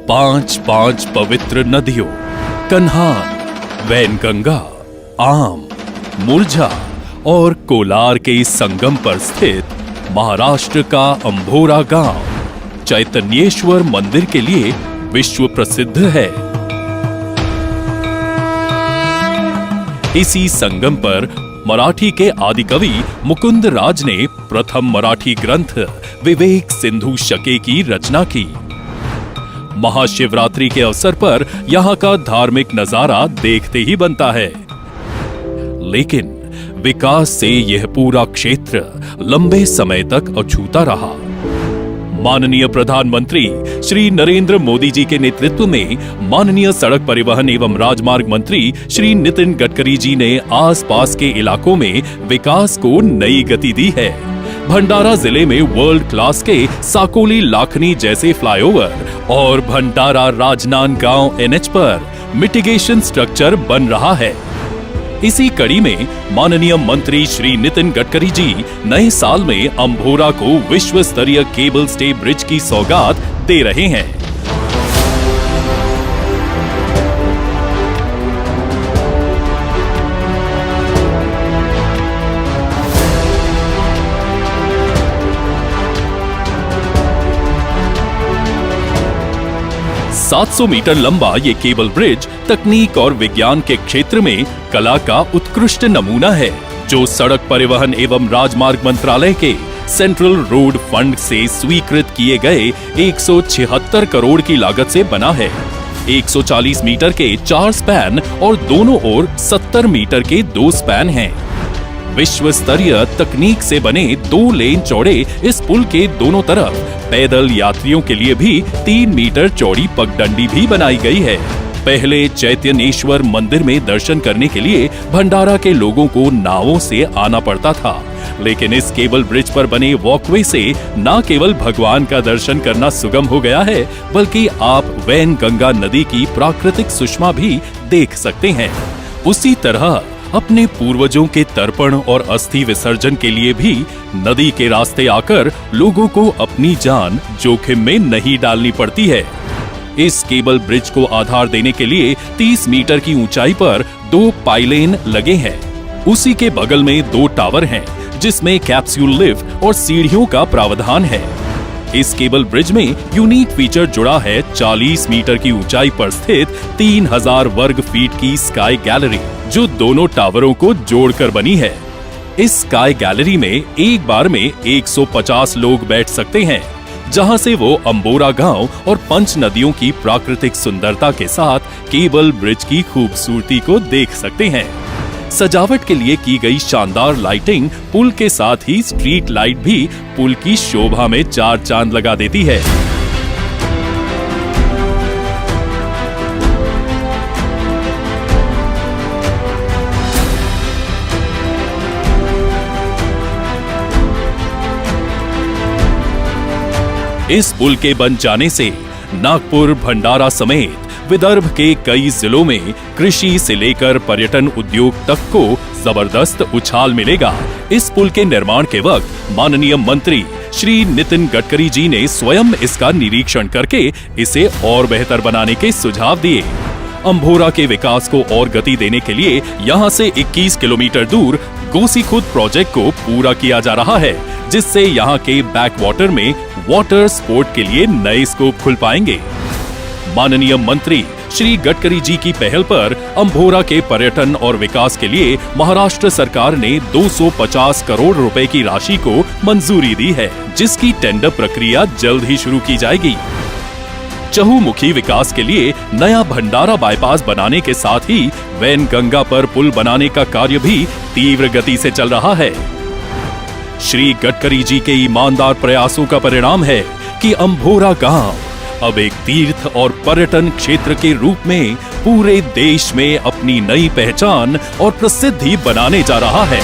5 पवित्र नदियों कन्हान, वैनगंगा, आम, मुरझा और कोलार के संगम पर स्थित महाराष्ट्र का अंभोरा गांव चैतन्येश्वर मंदिर के लिए विश्व प्रसिद्ध है। इसी संगम पर मराठी के आदिकवि मुकुंद राज ने प्रथम मराठी ग्रंथ विवेक सिंधु शके की रचना की। महाशिवरात्रि के अवसर पर यहां का धार्मिक नजारा देखते ही बनता है। लेकिन विकास से यह पूरा क्षेत्र लंबे समय तक अछूता रहा। माननीय प्रधानमंत्री श्री नरेंद्र मोदी जी के नेतृत्व में माननीय सड़क परिवहन एवं राजमार्ग मंत्री श्री नितिन गडकरी जी ने आसपास के इलाकों में विकास को नई गति दी है। भंडारा जिले में वर्ल्ड क्लास के साकोली लाखनी जैसे फ्लाईओवर और भंडारा राजनांदगांव एनएच पर मिटिगेशन स्ट्रक्चर बन रहा है। इसी कड़ी में माननीय मंत्री श्री नितिन गडकरी जी नए साल में अंभोरा को विश्व स्तरीय केबल स्टे ब्रिज की सौगात दे रहे हैं। ,700 मीटर लंबा ये केबल ब्रिज तकनीक और विज्ञान के क्षेत्र में कला का उत्कृष्ट नमूना है, जो सड़क परिवहन एवं राजमार्ग मंत्रालय के सेंट्रल रोड फंड से स्वीकृत किए गए 176 करोड़ की लागत से बना है। 140 मीटर के 4 स्पैन और दोनों ओर 70 मीटर के 2 स्पैन हैं। विश्व स्तरीय तकनीक से बने 2 लेन चौड़े इस पुल के दोनों तरफ पैदल यात्रियों के लिए भी 3 मीटर चौड़ी पगडंडी भी बनाई गई है। पहले चैतन्येश्वर मंदिर में दर्शन करने के लिए भंडारा के लोगों को नावों से आना पड़ता था, लेकिन इस केबल ब्रिज पर बने वॉकवे से न केवल भगवान का दर्शन करना सुगम हो गया है, बल्कि आप वैनगंगा नदी की प्राकृतिक सुषमा भी देख सकते हैं। उसी तरह अपने पूर्वजों के तर्पण और अस्थि विसर्जन के लिए भी नदी के रास्ते आकर लोगों को अपनी जान जोखिम में नहीं डालनी पड़ती है। इस केबल ब्रिज को आधार देने के लिए 30 मीटर की ऊंचाई पर 2 पाइलेन लगे हैं। उसी के बगल में 2 टावर हैं, जिसमें कैप्सूल लिफ्ट और सीढ़ियों का प्रावधान है। इस केबल ब्रिज में यूनिक फीचर जुड़ा है 40 मीटर की ऊंचाई पर स्थित 3000 वर्ग फीट की स्काई गैलरी, जो दोनों टावरों को जोड़कर बनी है। इस स्काई गैलरी में एक बार में 150 लोग बैठ सकते हैं, जहां से वो अंभोरा गांव और पंच नदियों की प्राकृतिक सुंदरता के साथ केबल ब्रिज की खूबसूरती को देख सकते हैं। सजावट के लिए की गई शानदार लाइटिंग पुल के साथ ही स्ट्रीट लाइट भी पुल की शोभा में 4 चांद लगा देती है। इस पुल के बन जाने से नागपुर, भंडारा समेत विदर्भ के कई जिलों में कृषि से लेकर पर्यटन उद्योग तक को जबरदस्त उछाल मिलेगा। इस पुल के निर्माण के वक्त माननीय मंत्री श्री नितिन गडकरी जी ने स्वयं इसका निरीक्षण करके इसे और बेहतर बनाने के सुझाव दिए। अंभोरा के विकास को और गति देने के लिए यहां से 21 किलोमीटर दूर गोसीखुर्द प्रोजेक्ट को पूरा किया जा रहा है, जिससे यहां के बैक वाटर में वाटर स्पोर्ट के लिए नए स्कोप खुल पाएंगे। माननीय मंत्री श्री गडकरी जी की पहल पर अंभोरा के पर्यटन और विकास के लिए महाराष्ट्र सरकार ने 250 करोड़ रुपए की राशि को मंजूरी दी है, जिसकी टेंडर प्रक्रिया जल्द ही शुरू की जाएगी। चहुमुखी विकास के लिए नया भंडारा बाईपास बनाने के साथ ही वैनगंगा पर पुल बनाने का कार्य भी तीव्र गति से चल रहा है। श्री गडकरी जी के ईमानदार प्रयासों का परिणाम है कि अंभोरा गांव अब एक तीर्थ और पर्यटन क्षेत्र के रूप में पूरे देश में अपनी नई पहचान और प्रसिद्धि बनाने जा रहा है।